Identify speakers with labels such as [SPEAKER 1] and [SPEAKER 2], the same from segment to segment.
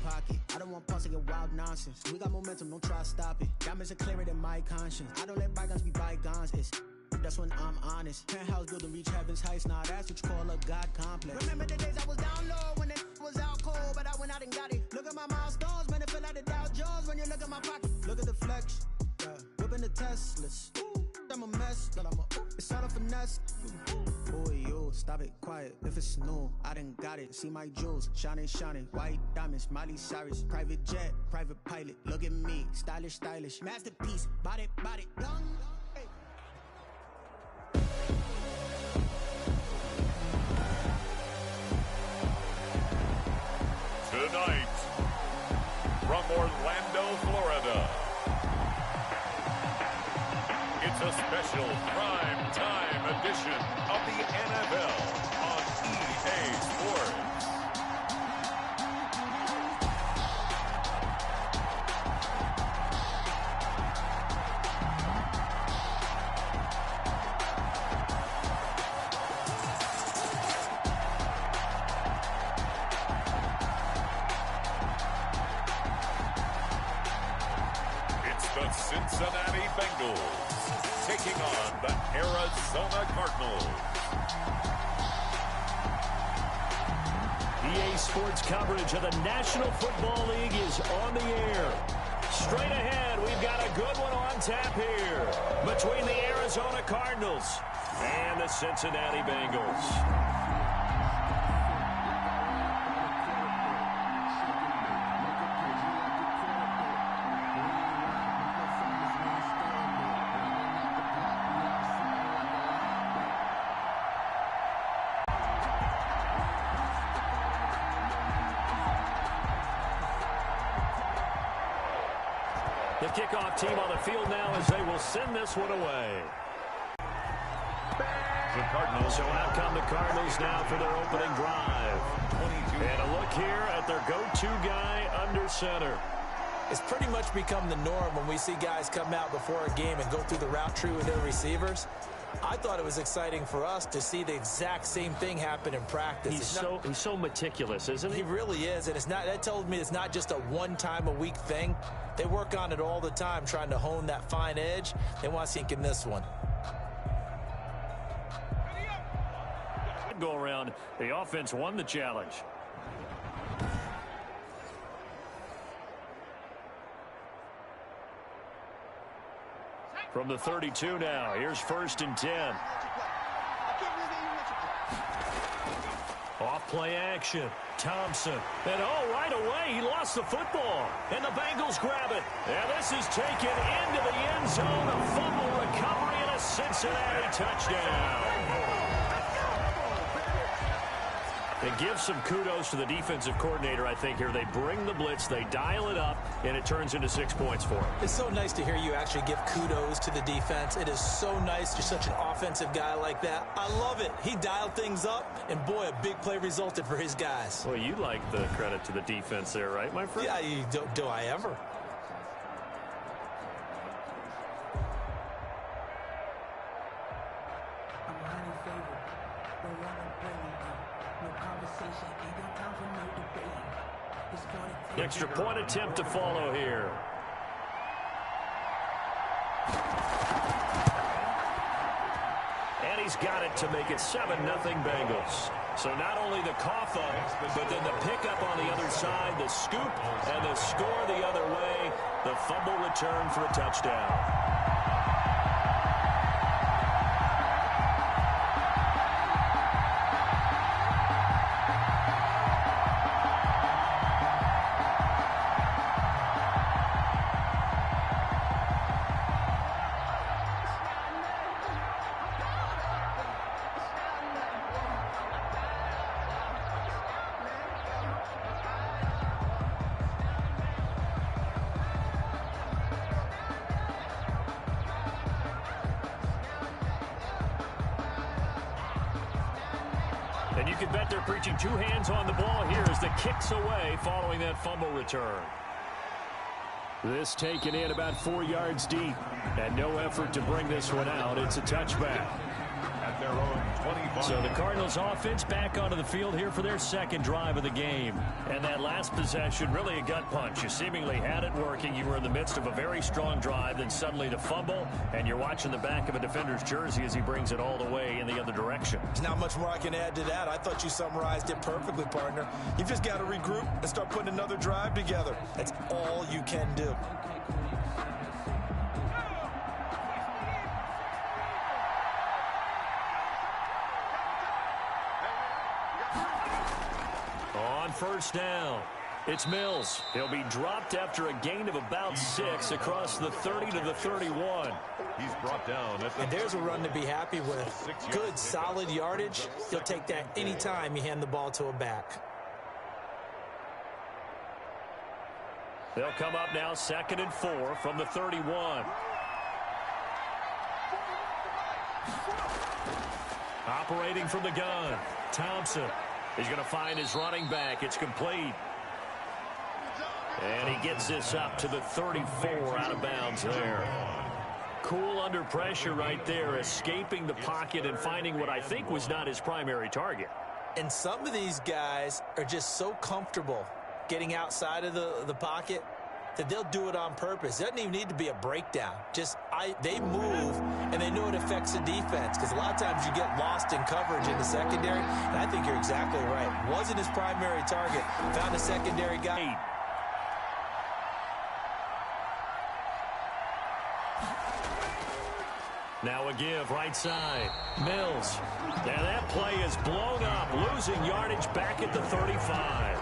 [SPEAKER 1] pocket. I don't want pulse to get wild nonsense. We got momentum, don't try to stop it. Diamonds are clearer than my conscience. I don't let bygones be bygones. It's that's when I'm honest. Penthouse building, reach heaven's heights. Nah, that's what you call a God complex. Remember the days I was down low when it was out cold, but I went out and got it. Look at my milestones, man, it feel like the Dow Jones when you look at my pocket. Look at the flex, yeah. Whipping the Teslas. Ooh, I'm a mess, but it's all a finesse. Boy, you stop it, quiet. If it's new, I done got it. See my jewels, shining, shining. White diamonds, Miley Cyrus. Private jet, private pilot. Look at me, stylish, stylish. Masterpiece, body, body, young.
[SPEAKER 2] Tonight, from Orlando, Florida, it's a special prime time edition of the NFL on EA Sports. The Cincinnati Bengals taking on the Arizona Cardinals.
[SPEAKER 3] EA Sports coverage of the National Football League is on the air. Straight ahead, we've got a good one on tap here between the Arizona Cardinals and the Cincinnati Bengals. The kickoff team on the field now as they will send this one away.
[SPEAKER 2] The Cardinals.
[SPEAKER 3] So out come the Cardinals now for their opening drive. And a look here at their go-to guy under center.
[SPEAKER 4] It's pretty much become the norm when we see guys come out before a game and go through the route tree with their receivers. I thought it was exciting for us to see the exact same thing happen in practice.
[SPEAKER 3] He's so meticulous, isn't he?
[SPEAKER 4] He really is, and that tells me it's not just a one-time-a-week thing. They work on it all the time, trying to hone that fine edge. They want to sink in this one.
[SPEAKER 3] Go around. The offense won the challenge. From the 32 now, here's 1st and 10. Off play action. Thompson. And right away, he lost the football. And the Bengals grab it. And this is taken into the end zone. A fumble recovery and a Cincinnati touchdown. And give some kudos to the defensive coordinator, I think, here. They bring the blitz, they dial it up, and it turns into 6 points for him.
[SPEAKER 4] It's so nice to hear you actually give kudos to the defense. It is so nice. You're such an offensive guy like that. I love it. He dialed things up, and boy, a big play resulted for his guys.
[SPEAKER 3] Well, you like the credit to the defense there, right, my friend?
[SPEAKER 4] Yeah, do I ever?
[SPEAKER 3] Extra point attempt to follow here. And he's got it to make it 7-0 Bengals. So not only the cough up, but then the pickup on the other side, the scoop, and the score the other way. The fumble return for a touchdown. And you can bet they're preaching two hands on the ball here as the kick's away following that fumble return. This taken in about 4 yards deep. And no effort to bring this one out. It's a touchback.
[SPEAKER 2] At their own 25.
[SPEAKER 3] So the Cardinals offense back onto the field here for their second drive of the game. And that last possession, really a gut punch. You seemingly had it working. You were in the midst of a very strong drive, then suddenly the fumble, and you're watching the back of a defender's jersey as he brings it all the way in the other direction.
[SPEAKER 4] There's not much more I can add to that. I thought you summarized it perfectly, partner. You've just got to regroup and start putting another drive together. That's all you can do.
[SPEAKER 3] On first down, it's Mills. He'll be dropped after a gain of about 6 across the 30 to the 31.
[SPEAKER 2] He's brought down.
[SPEAKER 4] And there's a run to be happy with. Good, solid yardage. You'll take that anytime you hand the ball to a back.
[SPEAKER 3] They'll come up now 2nd and 4 from the 31. Operating from the gun, Thompson. He's going to find his running back. It's complete. And he gets this up to the 34 out of bounds there. Cool under pressure right there, escaping the pocket and finding what I think was not his primary target.
[SPEAKER 4] And some of these guys are just so comfortable getting outside of the pocket that they'll do it on purpose. It doesn't even need to be a breakdown. They move, and they know it affects the defense, because a lot of times you get lost in coverage in the secondary, and I think you're exactly right. Wasn't his primary target. Found a secondary guy.
[SPEAKER 3] Now a give right side. Mills. And that play is blown up, losing yardage back at the 35.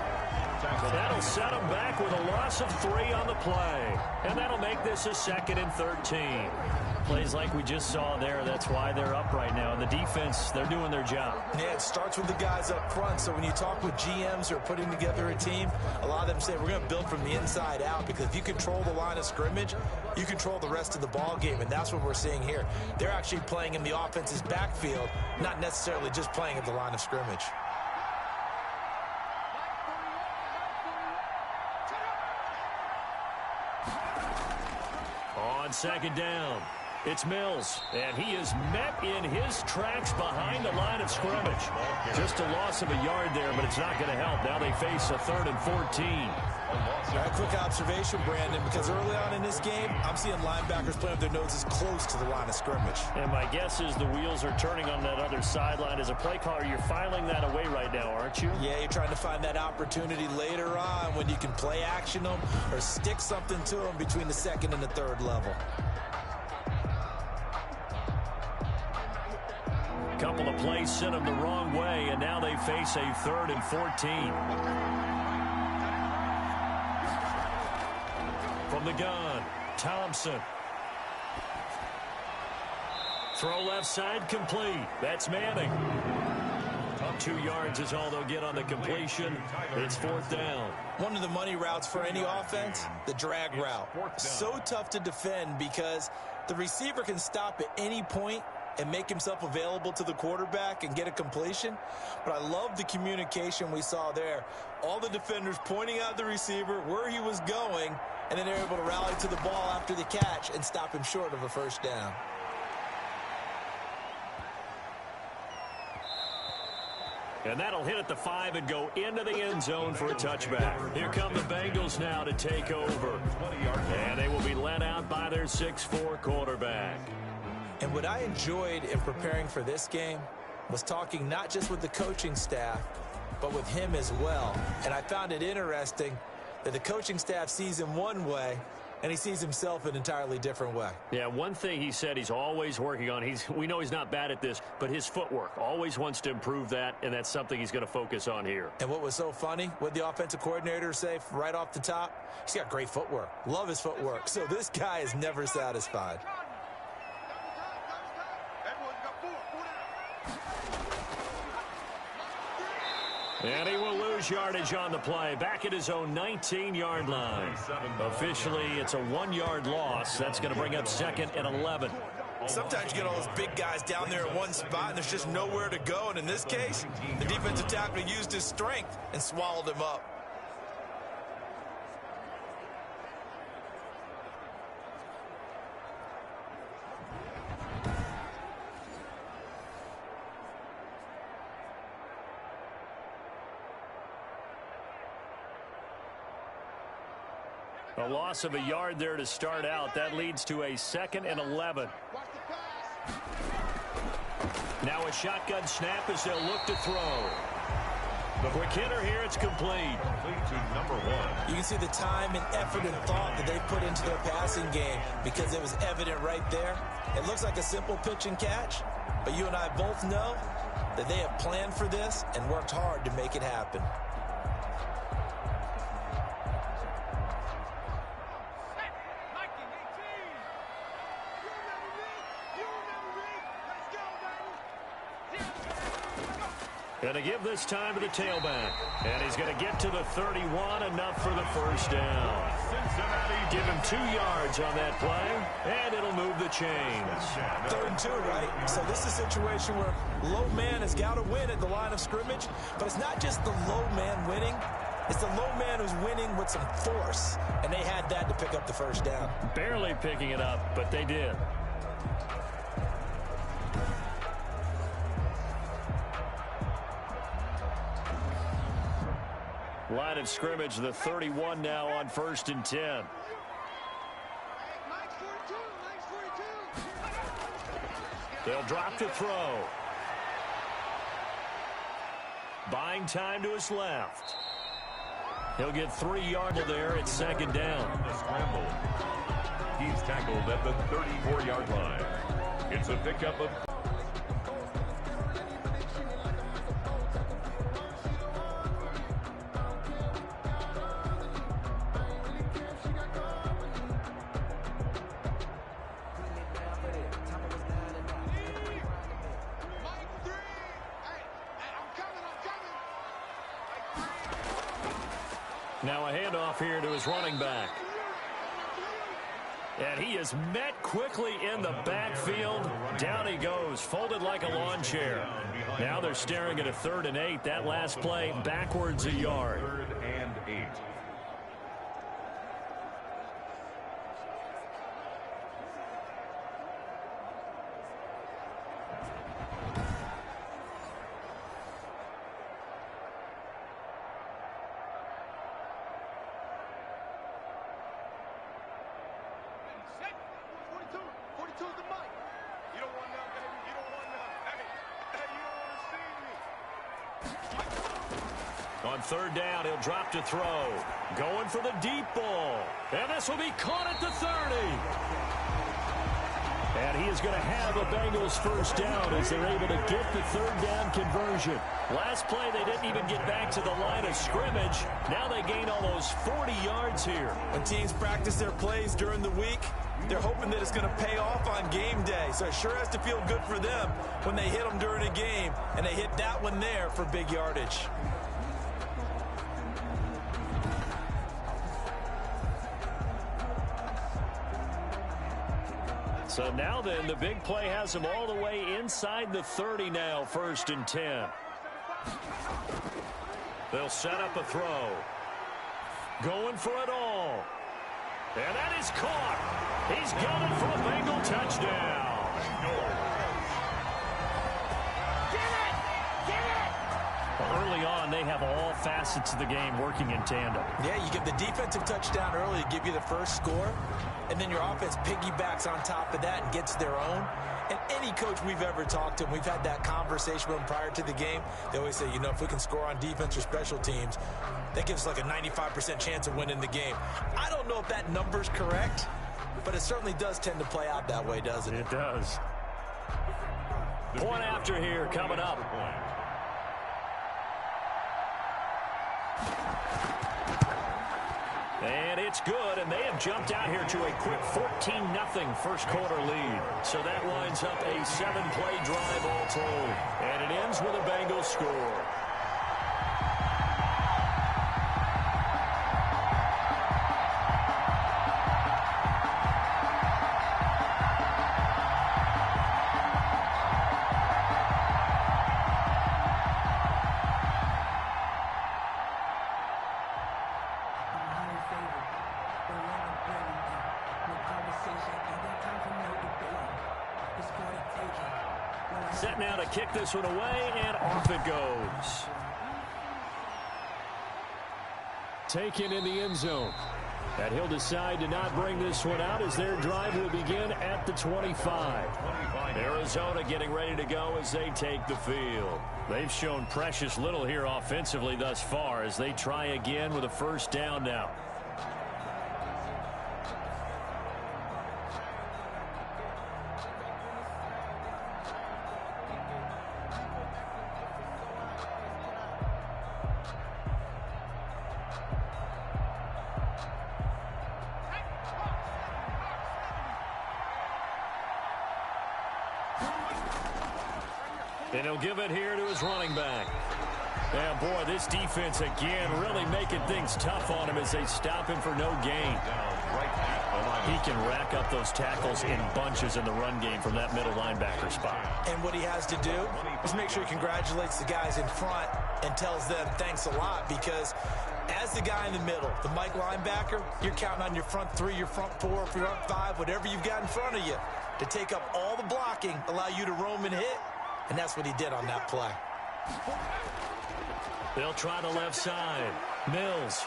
[SPEAKER 3] That'll set him back with a loss of 3 on the play. And that'll make this a 2nd and 13. Plays like we just saw there, that's why they're up right now. And the defense, they're doing their job.
[SPEAKER 4] Yeah, it starts with the guys up front. So when you talk with GMs who are putting together a team, a lot of them say we're going to build from the inside out, because if you control the line of scrimmage, you control the rest of the ball game, and that's what we're seeing here. They're actually playing in the offense's backfield, not necessarily just playing at the line of scrimmage.
[SPEAKER 3] On 2nd down, it's Mills, and he is met in his tracks behind the line of scrimmage. Just a loss of a yard there, but it's not going to help. Now they face a 3rd and 14.
[SPEAKER 4] A quick observation, Brandon, because early on in this game, I'm seeing linebackers playing with their noses close to the line of scrimmage.
[SPEAKER 3] And my guess is the wheels are turning on that other sideline. As a play caller, you're filing that away right now, aren't you?
[SPEAKER 4] Yeah, you're trying to find that opportunity later on when you can play action them or stick something to them between the 2nd and the 3rd level.
[SPEAKER 3] Couple of plays sent them the wrong way, and now they face a 3rd and 14. From the gun, Thompson. Throw left side, complete. That's Manning. 2 yards is all they'll get on the completion. It's 4th down.
[SPEAKER 4] One of the money routes for any offense, the drag route. So tough to defend because the receiver can stop at any point and make himself available to the quarterback and get a completion. But I love the communication we saw there. All the defenders pointing out the receiver, where he was going, and then they're able to rally to the ball after the catch and stop him short of a 1st down.
[SPEAKER 3] And that'll hit at the 5 and go into the end zone for a touchback. Here come the Bengals now to take over. And they will be led out by their 6'4" quarterback.
[SPEAKER 4] And what I enjoyed in preparing for this game was talking not just with the coaching staff, but with him as well. And I found it interesting that the coaching staff sees him one way, and he sees himself an entirely different way.
[SPEAKER 3] Yeah, one thing he said he's always working on, we know he's not bad at this, but his footwork, always wants to improve that, and that's something he's going to focus on here.
[SPEAKER 4] And what was so funny, what the offensive coordinator say right off the top, he's got great footwork. Love his footwork. So this guy is never satisfied.
[SPEAKER 3] And he will lose yardage on the play, back at his own 19-yard line. Officially, it's a 1-yard loss. That's going to bring up 2nd and 11.
[SPEAKER 4] Sometimes you get all those big guys down there in one spot, and there's just nowhere to go. And in this case, the defensive tackle used his strength and swallowed him up.
[SPEAKER 3] A loss of a yard there to start out. That leads to a 2nd and 11. Now a shotgun snap as they'll look to throw. The quick hitter here, it's complete.
[SPEAKER 2] To number 1.
[SPEAKER 4] You can see the time and effort and thought that they put into their passing game because it was evident right there. It looks like a simple pitch and catch, but you and I both know that they have planned for this and worked hard to make it happen.
[SPEAKER 3] Going to give this time to the tailback. And he's going to get to the 31, enough for the first down. Give him 2 yards on that play, and it'll move the chains.
[SPEAKER 4] 3rd and 2, right? So this is a situation where low man has got to win at the line of scrimmage, but it's not just the low man winning. It's the low man who's winning with some force, and they had that to pick up the first down.
[SPEAKER 3] Barely picking it up, but they did. Line of scrimmage, the 31 now on 1st and 10. They'll drop to throw. Buying time to his left. He'll get 3 yards there. It's 2nd down.
[SPEAKER 2] The scramble. He's tackled at the 34-yard line. It's a pickup of...
[SPEAKER 3] Now a handoff here to his running back. And he is met quickly in the backfield. Down he goes, folded like a lawn chair. Now they're staring at a 3rd and 8. That last play, backwards a yard.
[SPEAKER 2] 3rd and 8.
[SPEAKER 3] On 3rd down, he'll drop to throw. Going for the deep ball. And this will be caught at the 30. And he is going to have a Bengals first down as they're able to get the 3rd down conversion. Last play, they didn't even get back to the line of scrimmage. Now they gain almost 40 yards here.
[SPEAKER 4] When teams practice their plays during the week, they're hoping that it's going to pay off on game day. So it sure has to feel good for them when they hit them during a game, and they hit that one there for big yardage.
[SPEAKER 3] So now then, the big play has them all the way inside the 30 now, 1st and 10. They'll set up a throw. Going for it all. And that is caught. He's gunning for a Bengal touchdown. Early on, they have all facets of the game working in tandem.
[SPEAKER 4] Yeah, you give the defensive touchdown early to give you the first score, and then your offense piggybacks on top of that and gets their own. And any coach we've ever talked to, we've had that conversation with them prior to the game, they always say, you know, if we can score on defense or special teams, that gives us like a 95% chance of winning the game. I don't know if that number's correct, but it certainly does tend to play out that way, doesn't it?
[SPEAKER 3] It does. Point after here coming up. And it's good, and they have jumped out here to a quick 14-0 first quarter lead. So that winds up a 7-play drive all told. And it ends with a Bengals score. Set now to kick this one away, and off it goes. Taken in the end zone. And he'll decide to not bring this one out as their drive will begin at the 25. Arizona getting ready to go as they take the field. They've shown precious little here offensively thus far as they try again with a first down now. And he'll give it here to his running back. And boy, this defense again really making things tough on him as they stop him for no gain. He can rack up those tackles in bunches in the run game from that middle linebacker spot.
[SPEAKER 4] And what he has to do is make sure he congratulates the guys in front and tells them thanks a lot, because as the guy in the middle, the Mike linebacker, you're counting on your front three, your front four, your front five, whatever you've got in front of you to take up all the blocking, allow you to roam and hit. And that's what he did on that play.
[SPEAKER 3] They'll try the left side. Mills.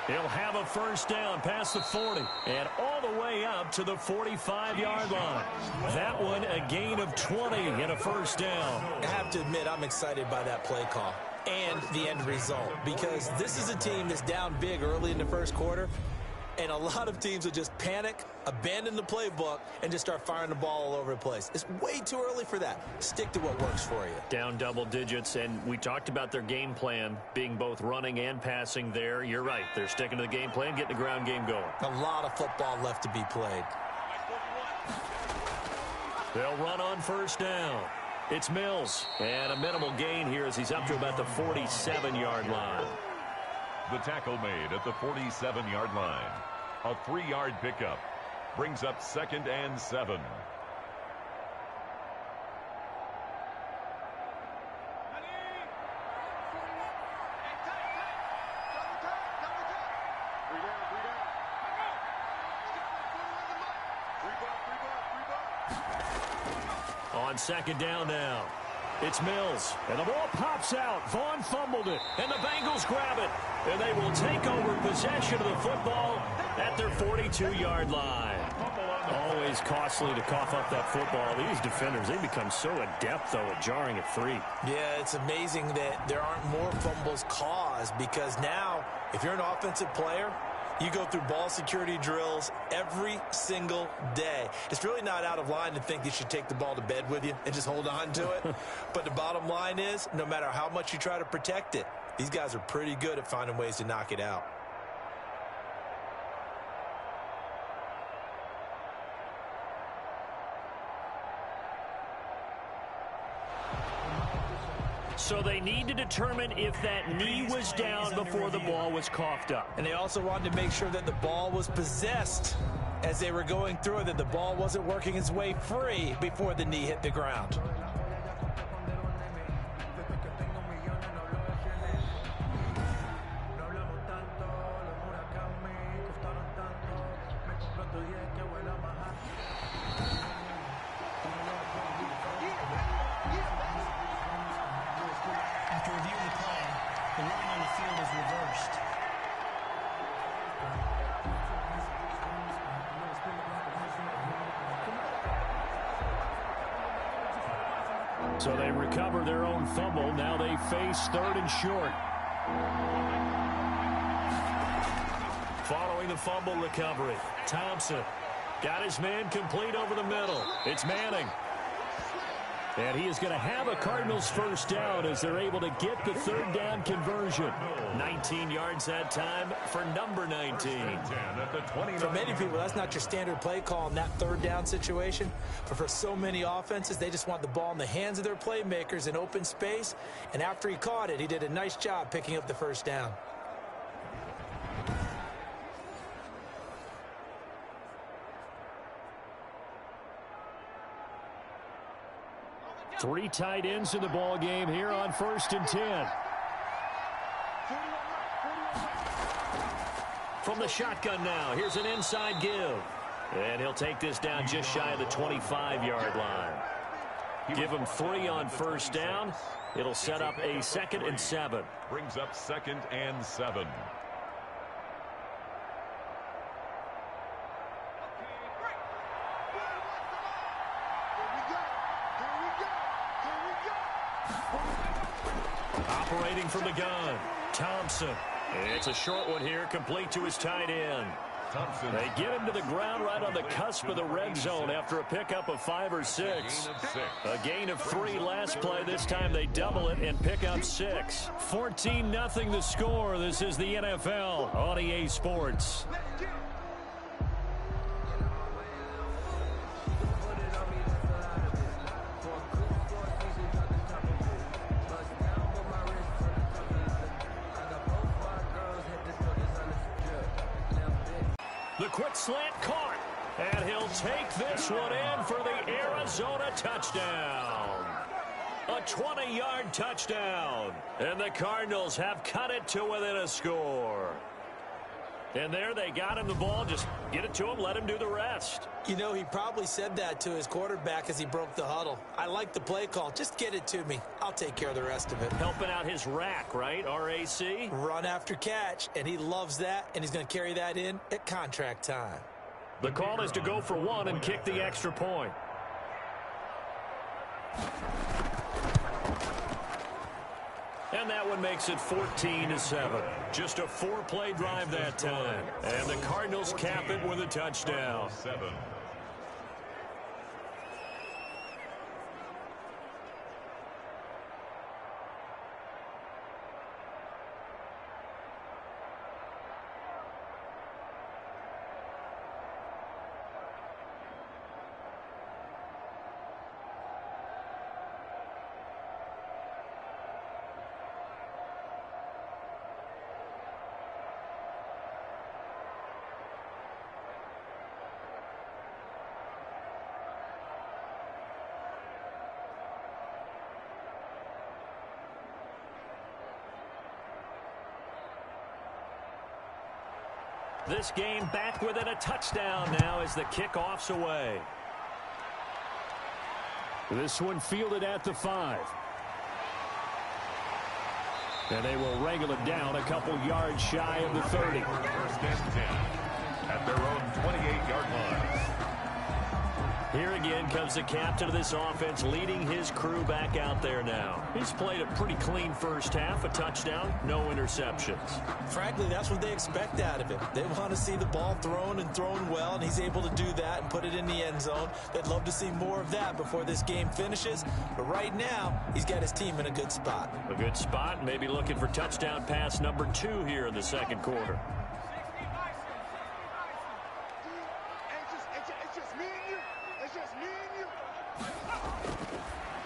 [SPEAKER 3] He'll have a first down past the 40 and all the way up to the 45-yard line. That one a gain of 20 and a first down.
[SPEAKER 4] I have to admit, I'm excited by that play call and the end result, because this is a team that's down big early in the first quarter, and a lot of teams will just panic, abandon the playbook, and just start firing the ball all over the place. It's way too early for that. Stick to what works for you.
[SPEAKER 3] Down double digits, and we talked about their game plan being both running and passing there. You're right. They're sticking to the game plan, getting the ground game going.
[SPEAKER 4] A lot of football left to be played.
[SPEAKER 3] They'll run on first down. It's Mills, and a minimal gain here as he's up to about the 47-yard line.
[SPEAKER 2] The tackle made at the 47-yard line. A 3-yard pickup brings up 2nd and 7.
[SPEAKER 3] On 2nd down now. It's Mills, and the ball pops out. Vaughn fumbled it, and the Bengals grab it. And they will take over possession of the football at their 42-yard line. Always costly to cough up that football. These defenders, they become so adept, though, at jarring at 3.
[SPEAKER 4] Yeah, it's amazing that there aren't more fumbles caused, because now, if you're an offensive player, you go through ball security drills every single day. It's really not out of line to think you should take the ball to bed with you and just hold on to it. But the bottom line is, no matter how much you try to protect it, these guys are pretty good at finding ways to knock it out.
[SPEAKER 3] So they need to determine if that knee was down before the ball was coughed up.
[SPEAKER 4] And they also wanted to make sure that the ball was possessed as they were going through it, that the ball wasn't working its way free before the knee hit the ground.
[SPEAKER 1] After reviewing the play, the ruling on the field is reversed.
[SPEAKER 3] So they recover their own fumble. Now they face 3rd and short. Following the fumble recovery, Thompson got his man complete over the middle. It's Manning. And he is going to have a Cardinals first down as they're able to get the 3rd down conversion. 19 yards that time for number 19.
[SPEAKER 4] For many people, that's not your standard play call in that 3rd down situation. But for so many offenses, they just want the ball in the hands of their playmakers in open space. And after he caught it, he did a nice job picking up the first down.
[SPEAKER 3] Three tight ends in the ball game here on 1st and 10. From the shotgun now, here's an inside give. And he'll take this down just shy of the 25-yard line. Give him 3 on first down. It'll set up a 2nd and 7.
[SPEAKER 2] Brings up 2nd and 7.
[SPEAKER 3] Operating from the gun, Thompson. It's a short one here, complete to his tight end. They get him to the ground right on the cusp of the red zone after a pickup of 5 or 6. A gain of 3 last play. This time they double it and pick up 6. 14-0 the score. This is the NFL on EA Sports. The quick slant caught, and he'll take this one in for the Arizona touchdown. A 20-yard touchdown, and the Cardinals have cut it to within a score. And there they got him the ball. Just get it to him, let him do the rest.
[SPEAKER 4] You know, he probably said that to his quarterback as he broke the huddle. I like the play call. Just get it to me. I'll take care of the rest of it.
[SPEAKER 3] Helping out his rack, right? RAC?
[SPEAKER 4] Run after catch, and he loves that, and he's going to carry that in at contract time.
[SPEAKER 3] The call is to go for 1 and kick the extra point. And that one makes it 14-7. Just a 4-play drive that time. And the Cardinals cap it with a touchdown. This game back within a touchdown now as the kickoff's away. This one fielded at the 5. And they will wrangle it down a couple yards shy of the 30.
[SPEAKER 2] First and 10 at their own 28-yard line.
[SPEAKER 3] Here again comes the captain of this offense leading his crew back out there now. He's played a pretty clean first half, a touchdown, no interceptions.
[SPEAKER 4] Frankly, that's what they expect out of him. They want to see the ball thrown and thrown well, and he's able to do that and put it in the end zone. They'd love to see more of that before this game finishes. But right now, he's got his team in a good spot.
[SPEAKER 3] A good spot, maybe looking for touchdown pass number 2 here in the second quarter.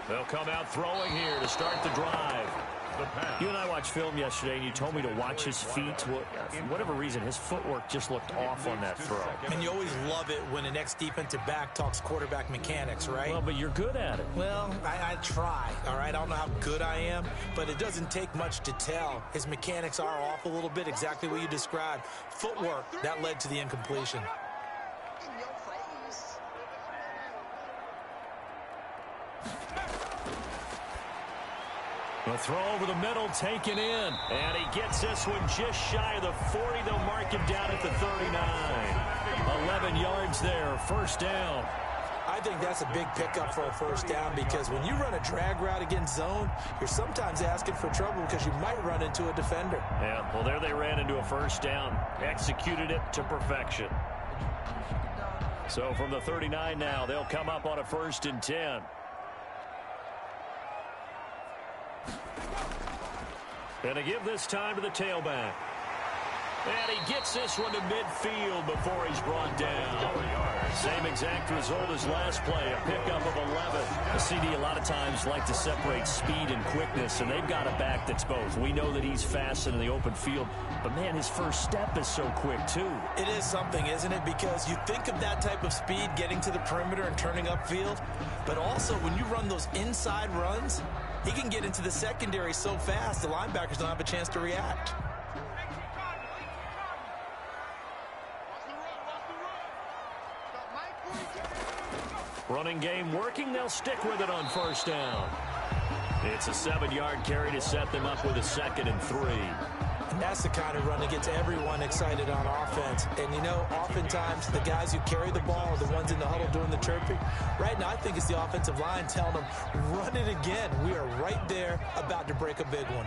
[SPEAKER 3] They'll come out throwing here to start the drive. You and I watched film yesterday, and you told me to watch his feet. For whatever reason, his footwork just looked off on that throw.
[SPEAKER 4] And you always love it when an ex-defensive back talks quarterback mechanics, right?
[SPEAKER 3] Well, but you're good at it.
[SPEAKER 4] Well, I try, all right? I don't know how good I am, but it doesn't take much to tell. His mechanics are off a little bit, exactly what you described. Footwork, that led to the incompletion.
[SPEAKER 3] The throw over the middle taken in. And he gets this one just shy of the 40. They'll mark him down at the 39. 11 yards there, first down.
[SPEAKER 4] I think that's a big pickup for a first down because when you run a drag route against zone, you're sometimes asking for trouble because you might run into a defender.
[SPEAKER 3] Yeah, well, there they ran into a first down. Executed it to perfection. So from the 39 now, they'll come up on a 1st and 10. And to give this time to the tailback. And he gets this one to midfield before he's brought down. Same exact result as last play, a pickup of 11. The CD a lot of times like to separate speed and quickness, and they've got a back that's both. We know that he's fast in the open field, but, man, his first step is so quick, too.
[SPEAKER 4] It is something, isn't it? Because you think of that type of speed getting to the perimeter and turning upfield, but also when you run those inside runs, he can get into the secondary so fast the linebackers don't have a chance to react.
[SPEAKER 3] Running game working. They'll stick with it on first down. It's a 7-yard carry to set them up with a 2nd and 3.
[SPEAKER 4] And that's the kind of run that gets everyone excited on offense. And, you know, oftentimes the guys who carry the ball are the ones in the huddle doing the chirping. Right now, I think it's the offensive line telling them, run it again. We are right there about to break a big one.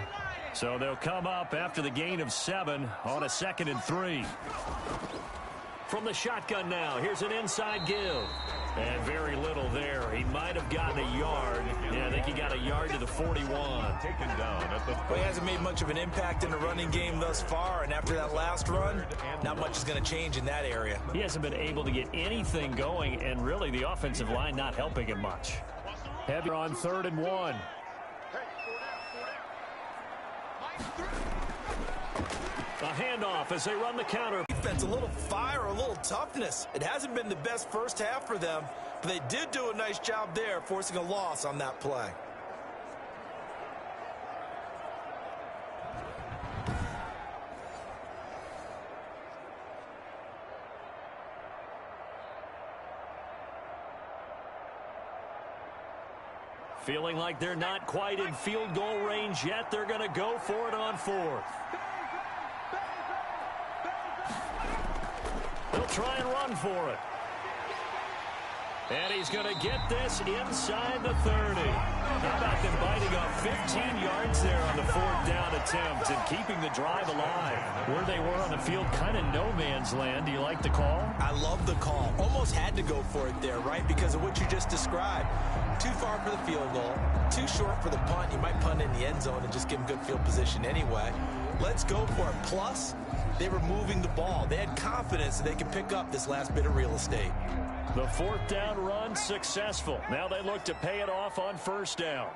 [SPEAKER 3] So they'll come up after the gain of 7 on a 2nd and 3. From the shotgun now, here's an inside give. And very little there. He might have gotten a yard. Yeah, I think he got a yard to the 41.
[SPEAKER 2] Taken down at the
[SPEAKER 4] Well, he hasn't made much of an impact in the running game thus far, and after that last run, not much is going to change in that area.
[SPEAKER 3] He hasn't been able to get anything going, and really the offensive line not helping him much. Heavy on 3rd and 1. A handoff as they run the counter.
[SPEAKER 4] Defense, a little fire, a little toughness. It hasn't been the best first half for them, but they did do a nice job there, forcing a loss on that play.
[SPEAKER 3] Feeling like they're not quite in field goal range yet. They're going to go for it on 4th. They'll try and run for it. And he's going to get this inside the 30. How about them biting off 15 yards there on the 4th down attempt and keeping the drive alive? Where they were on the field, kind of no man's land. Do you like the call?
[SPEAKER 4] I love the call. Almost had to go for it there, right? Because of what you just described. Too far for the field goal. Too short for the punt. You might punt in the end zone and just give him good field position anyway. Let's go for it. Plus, they were moving the ball. They had confidence that they could pick up this last bit of real estate.
[SPEAKER 3] The 4th down run successful. Now they look to pay it off on 1st down.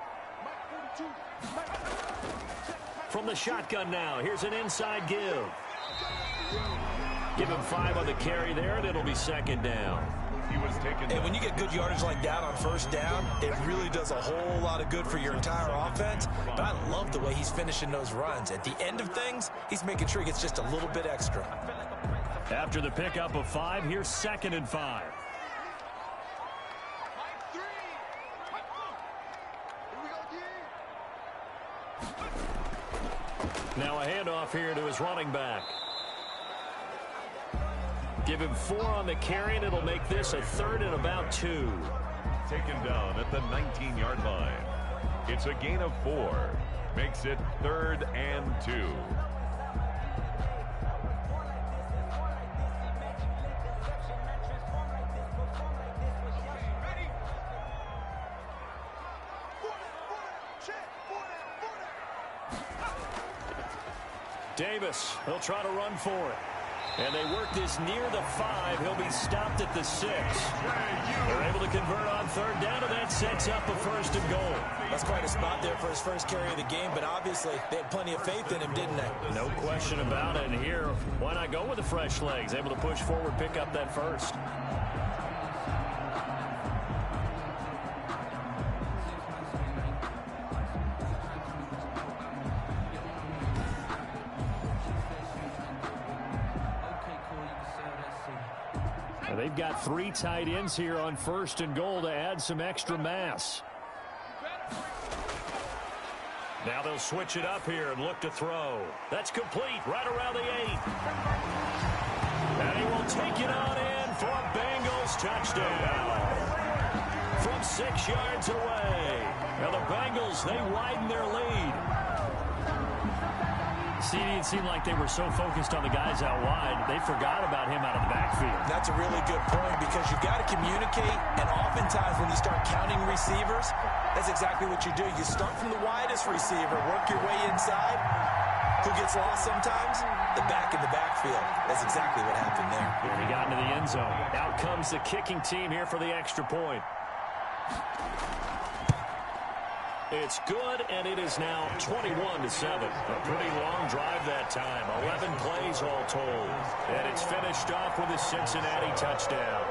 [SPEAKER 3] From the shotgun now, here's an inside give. Give him 5 on the carry there, and it'll be 2nd down.
[SPEAKER 2] He was taken.
[SPEAKER 4] And when you get good yardage like that on 1st down, it really does a whole lot of good for your entire offense. But I love the way he's finishing those runs. At the end of things, he's making sure he gets just a little bit extra.
[SPEAKER 3] After the pickup of 5, here's 2nd and 5. Now a handoff here to his running back. Give him 4 on the carry, and it'll make this a 3rd and about 2.
[SPEAKER 2] Taken down at the 19-yard line. It's a gain of 4. Makes it 3rd and 2.
[SPEAKER 3] Davis, he'll try to run for it. And they work this near the 5. He'll be stopped at the 6. They're able to convert on 3rd down, and that sets up a 1st and goal.
[SPEAKER 4] That's quite a spot there for his first carry of the game, but obviously they had plenty of faith in him, didn't they?
[SPEAKER 3] No question about it. And here, why not go with the fresh legs? Able to push forward, pick up that 1st. They've got 3 tight ends here on 1st and goal to add some extra mass. Now they'll switch it up here and look to throw. That's complete right around the 8. And he will take it on in for a Bengals touchdown. From 6 yards away. Now the Bengals, they widen their lead. It seemed like they were so focused on the guys out wide, they forgot about him out of the backfield.
[SPEAKER 4] That's a really good point because you've got to communicate, and oftentimes when you start counting receivers, that's exactly what you do. You start from the widest receiver, work your way inside. Who gets lost sometimes? The back in the backfield. That's exactly what happened there.
[SPEAKER 3] And he got into the end zone. Out comes the kicking team here for the extra point. It's good, and it is now 21-7. A pretty long drive that time. 11 plays all told. And it's finished off with a Cincinnati touchdown.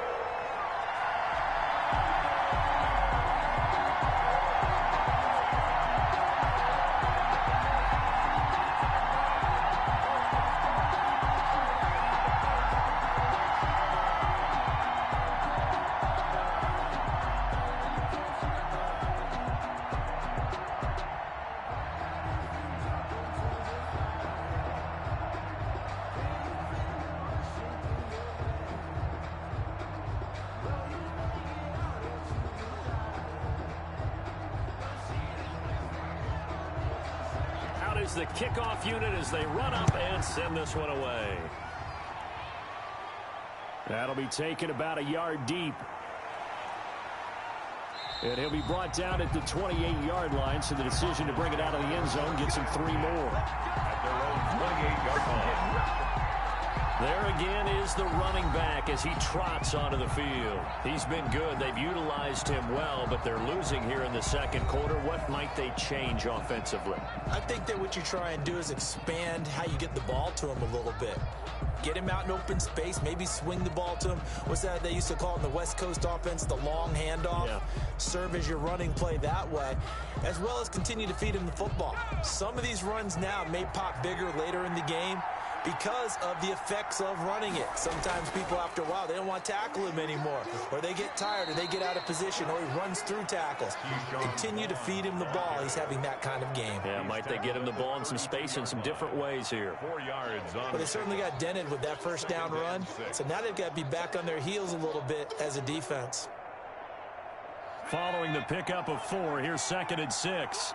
[SPEAKER 3] is the kickoff unit as they run up and send this one away. That'll be taken about a yard deep. And he'll be brought down at the 28-yard line, so the decision to bring it out of the end zone gets him 3 more.
[SPEAKER 2] At their own 28-yard line.
[SPEAKER 3] There again is the running back as he trots onto the field. He's been good. They've utilized him well, but they're losing here in the second quarter. What might they change offensively?
[SPEAKER 4] I think that what you try and do is expand how you get the ball to him a little bit. Get him out in open space, maybe swing the ball to him. What's that they used to call in the West Coast offense, the long handoff? Yeah. Serve as your running play that way, as well as continue to feed him the football. Some of these runs now may pop bigger later in the game because of the effects of running it. Sometimes people, after a while, they don't want to tackle him anymore, or they get tired, or they get out of position, or he runs through tackles. Continue to feed him the ball. He's having that kind of game.
[SPEAKER 3] Yeah, might they get him the ball in some space in some different ways here.
[SPEAKER 2] 4 yards on.
[SPEAKER 4] But they certainly got dented with that first down run, so now they've got to be back on their heels a little bit as a defense.
[SPEAKER 3] Following the pickup of 4, here's 2nd and 6.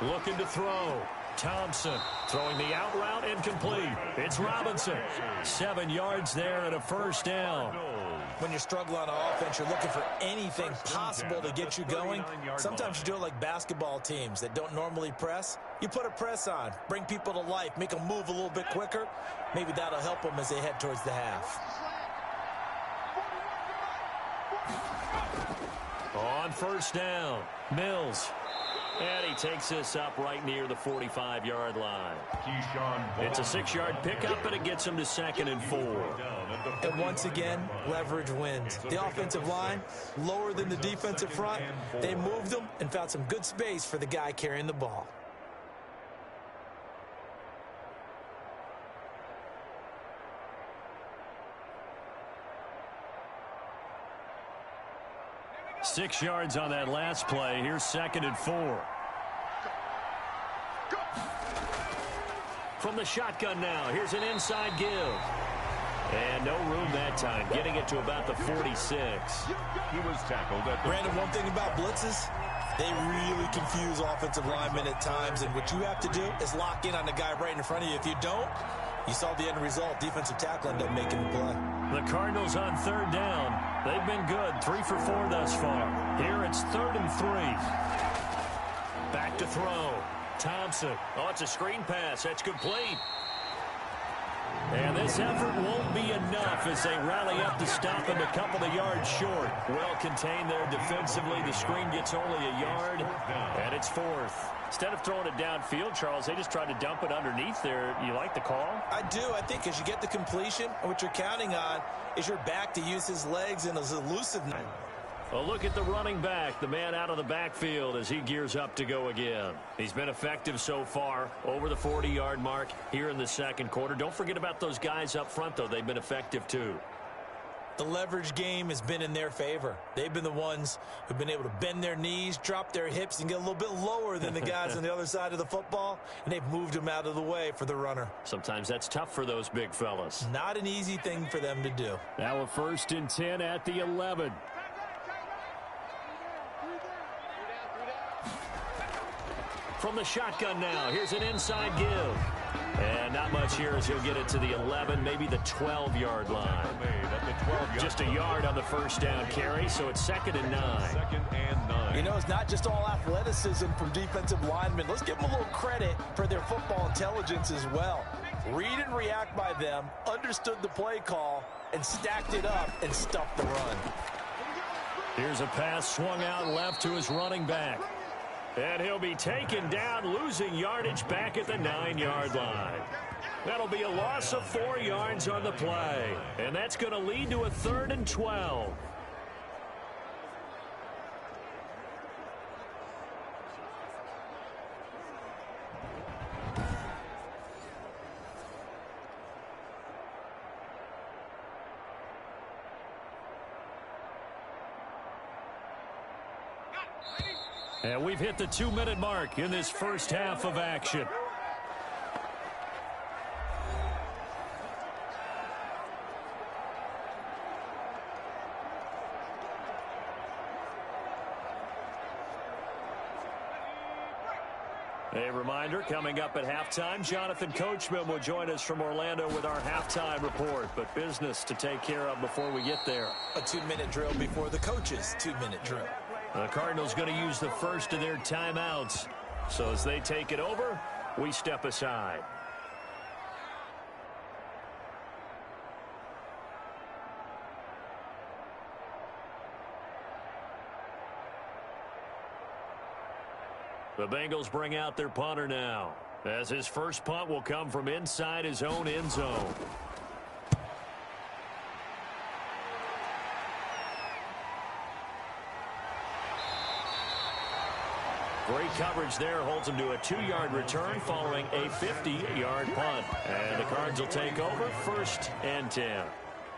[SPEAKER 3] Looking to throw. Thompson throwing the out route incomplete. It's Robinson. 7 yards there and a first down.
[SPEAKER 4] When you're struggling on offense, you're looking for anything possible to get you going. Sometimes you do it like basketball teams that don't normally press. You put a press on, bring people to life, make them move a little bit quicker. Maybe that'll help them as they head towards the half.
[SPEAKER 3] On first down, Mills. And he takes this up right near the 45-yard line. It's a 6-yard pickup, but it gets him to 2nd and 4.
[SPEAKER 4] And once again, leverage wins. The offensive line, lower than the defensive front. They moved them and found some good space for the guy carrying the ball.
[SPEAKER 3] Six yards on that last play. Here's 2nd and 4. From the shotgun now. Here's an inside give. And no room that time. Getting it to about the 46.
[SPEAKER 2] He was tackled at the...
[SPEAKER 4] Brandon, one thing about blitzes, they really confuse offensive linemen at times. And what you have to do is lock in on the guy right in front of you. If you don't, you saw the end result. Defensive tackle ended up making the play.
[SPEAKER 3] The Cardinals on 3rd down. They've been good. 3 for 4 thus far. Here it's 3rd and 3. Back to throw. Thompson. Oh, it's a screen pass. That's complete. And this effort won't be enough as they rally up to stop him a couple of yards short. Well contained there defensively. The screen gets only a yard, and it's 4th. Instead of throwing it downfield, Charles, they just tried to dump it underneath there. You like the call?
[SPEAKER 4] I do. I think as you get the completion, what you're counting on is your back to use his legs and his elusiveness.
[SPEAKER 3] A look at the running back, the man out of the backfield as he gears up to go again. He's been effective so far, over the 40-yard mark here in the second quarter. Don't forget about those guys up front, though. They've been effective, too.
[SPEAKER 4] The leverage game has been in their favor. They've been the ones who've been able to bend their knees, drop their hips, and get a little bit lower than the guys on the other side of the football, and they've moved them out of the way for the runner.
[SPEAKER 3] Sometimes that's tough for those big fellas.
[SPEAKER 4] Not an easy thing for them to do.
[SPEAKER 3] Now a 1st and 10 at the 11. From the shotgun now, here's an inside give. And not much here as he'll get it to the 11, maybe the 12-yard line. Just a yard on the first down carry, so it's 2nd and 9.
[SPEAKER 2] 2nd and 9.
[SPEAKER 4] You know, it's not just all athleticism from defensive linemen. Let's give them a little credit for their football intelligence as well. Read and react by them, understood the play call, and stacked it up and stuffed the run.
[SPEAKER 3] Here's a pass swung out left to his running back. And he'll be taken down, losing yardage back at the 9-yard line. That'll be a loss of 4 yards on the play. And that's going to lead to a 3rd and 12. And we've hit the 2-minute mark in this first half of action. A reminder, coming up at halftime, Jonathan Coachman will join us from Orlando with our halftime report. But business to take care of before we get there.
[SPEAKER 4] A 2-minute drill before the coach's 2-minute drill.
[SPEAKER 3] The Cardinals going to use the first of their timeouts. So as they take it over, we step aside. The Bengals bring out their punter now, as his first punt will come from inside his own end zone. Great coverage there, holds him to a 2-yard return following a 50-yard punt. And the Cards will take over, 1st and 10.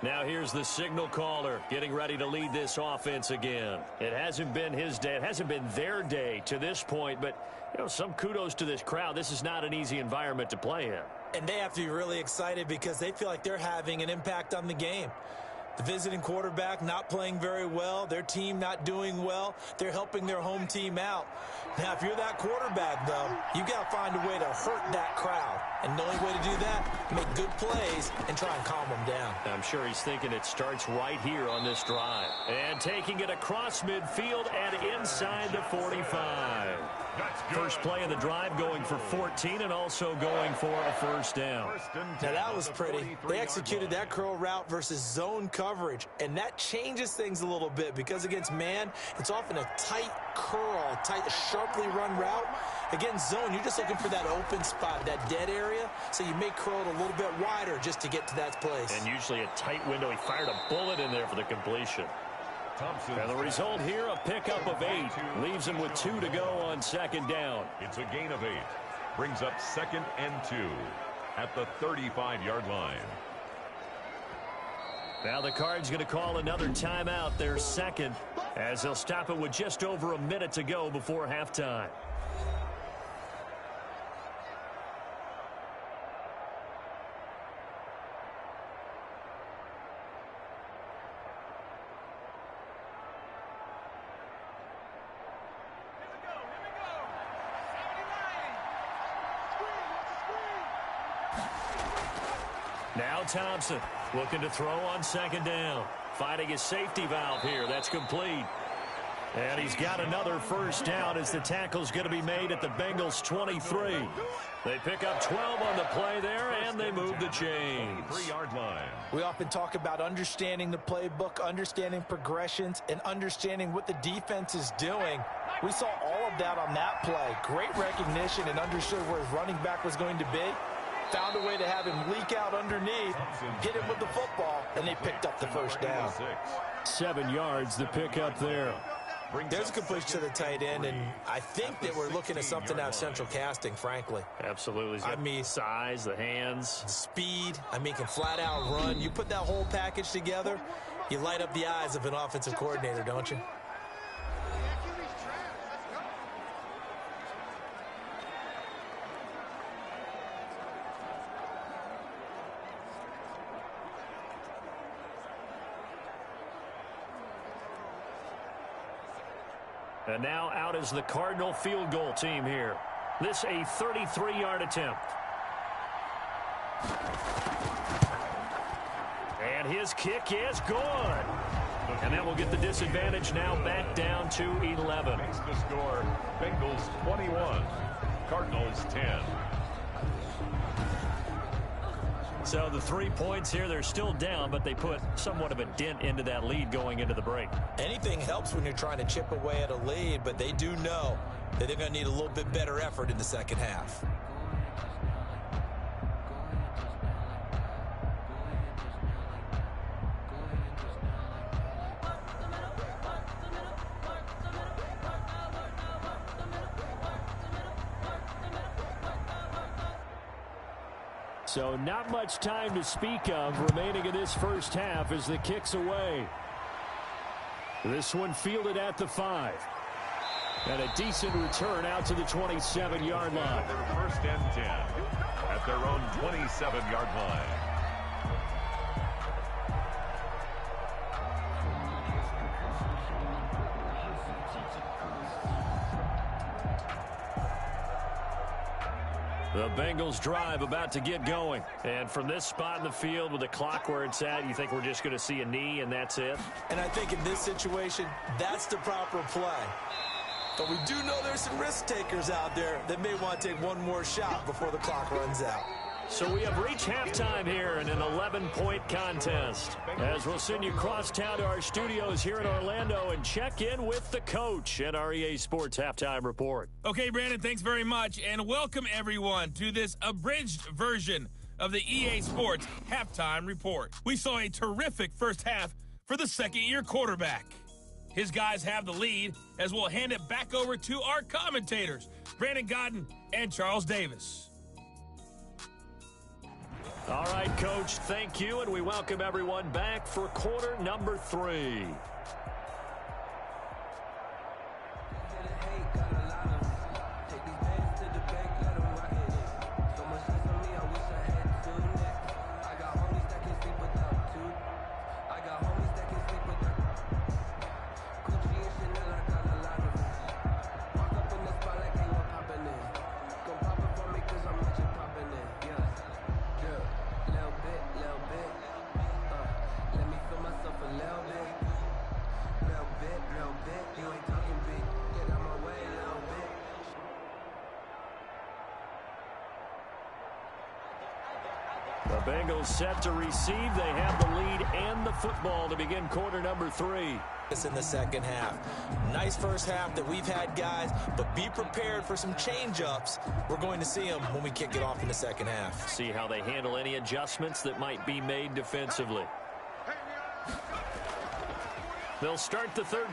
[SPEAKER 3] Now here's the signal caller getting ready to lead this offense again. It hasn't been his day. It hasn't been their day to this point, but you know, some kudos to this crowd. This is not an easy environment to play in.
[SPEAKER 4] And they have to be really excited because they feel like they're having an impact on the game. The visiting quarterback not playing very well. Their team not doing well. They're helping their home team out. Now, if you're that quarterback, though, you've got to find a way to hurt that crowd. And the only way to do that, make good plays and try and calm them down.
[SPEAKER 3] I'm sure he's thinking it starts right here on this drive. And taking it across midfield and inside the 45. First play of the drive going for 14 and also going for a first down.
[SPEAKER 4] Now that was pretty. They executed that curl route versus zone coverage, and that changes things a little bit because against man, it's often a tight curl, tight, sharply run route. Against zone, you're just looking for that open spot, that dead area, so you may curl it a little bit wider just to get to that place.
[SPEAKER 3] And usually a tight window. He fired a bullet in there for the completion. And the result here, a pickup of 8. Leaves him with 2 to go on 2nd down.
[SPEAKER 2] It's a gain of 8. Brings up 2nd and 2 at the 35-yard line.
[SPEAKER 3] Now the Cards going to call another timeout, their 2nd, as they'll stop it with just over a minute to go before halftime. Now Thompson looking to throw on 2nd down. Finding his safety valve here. That's complete. And he's got another first down as the tackle's going to be made at the Bengals 23. They pick up 12 on the play there, and they move the chains.
[SPEAKER 2] 3-yard line.
[SPEAKER 4] We often talk about understanding the playbook, understanding progressions, and understanding what the defense is doing. We saw all of that on that play. Great recognition and understood where his running back was going to be. Found a way to have him leak out underneath, hit him with the football, and they picked up the first down.
[SPEAKER 3] 7 yards, the pickup there.
[SPEAKER 4] There's a completion to the tight end, and I think that we're looking at something out of central casting, frankly.
[SPEAKER 3] Absolutely. I mean, size, the hands.
[SPEAKER 4] Speed. I mean, can flat out run. You put that whole package together, you light up the eyes of an offensive coordinator, don't you?
[SPEAKER 3] And now out is the Cardinal field goal team here. This a 33-yard attempt. And his kick is good. And that will get the disadvantage now back down to 11.
[SPEAKER 2] Makes the score Bengals 21, Cardinals 10.
[SPEAKER 3] So the 3 points here, they're still down, but they put somewhat of a dent into that lead going into the break.
[SPEAKER 4] Anything helps when you're trying to chip away at a lead, but they do know that they're going to need a little bit better effort in the second half.
[SPEAKER 3] So not much time to speak of remaining in this first half as the kick's away. This one fielded at the 5. And a decent return out to the 27-yard line.
[SPEAKER 2] First and 10 at their own 27-yard line.
[SPEAKER 3] The Bengals drive about to get going. And from this spot in the field with the clock where it's at, you think we're just going to see a knee and that's it?
[SPEAKER 4] And I think in this situation, that's the proper play. But we do know there's some risk takers out there that may want to take one more shot before the clock runs out.
[SPEAKER 3] So we have reached halftime here in an 11-point contest. As we'll send you cross town to our studios here in Orlando and check in with the coach at our EA Sports Halftime Report.
[SPEAKER 5] Okay, Brandon, thanks very much. And welcome, everyone, to this abridged version of the EA Sports Halftime Report. We saw a terrific first half for the second-year quarterback. His guys have the lead as we'll hand it back over to our commentators, Brandon Godden and Charles Davis.
[SPEAKER 3] All right, Coach, thank you, and we welcome everyone back for quarter number 3. The Bengals set to receive. They have the lead and the football to begin quarter number 3.
[SPEAKER 4] In the second half. Nice first half that we've had, guys, but be prepared for some change-ups. We're going to see them when we kick it off in the second half.
[SPEAKER 3] See how they handle any adjustments that might be made defensively. They'll start the third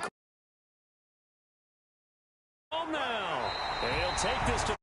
[SPEAKER 3] quarter now. They'll take this to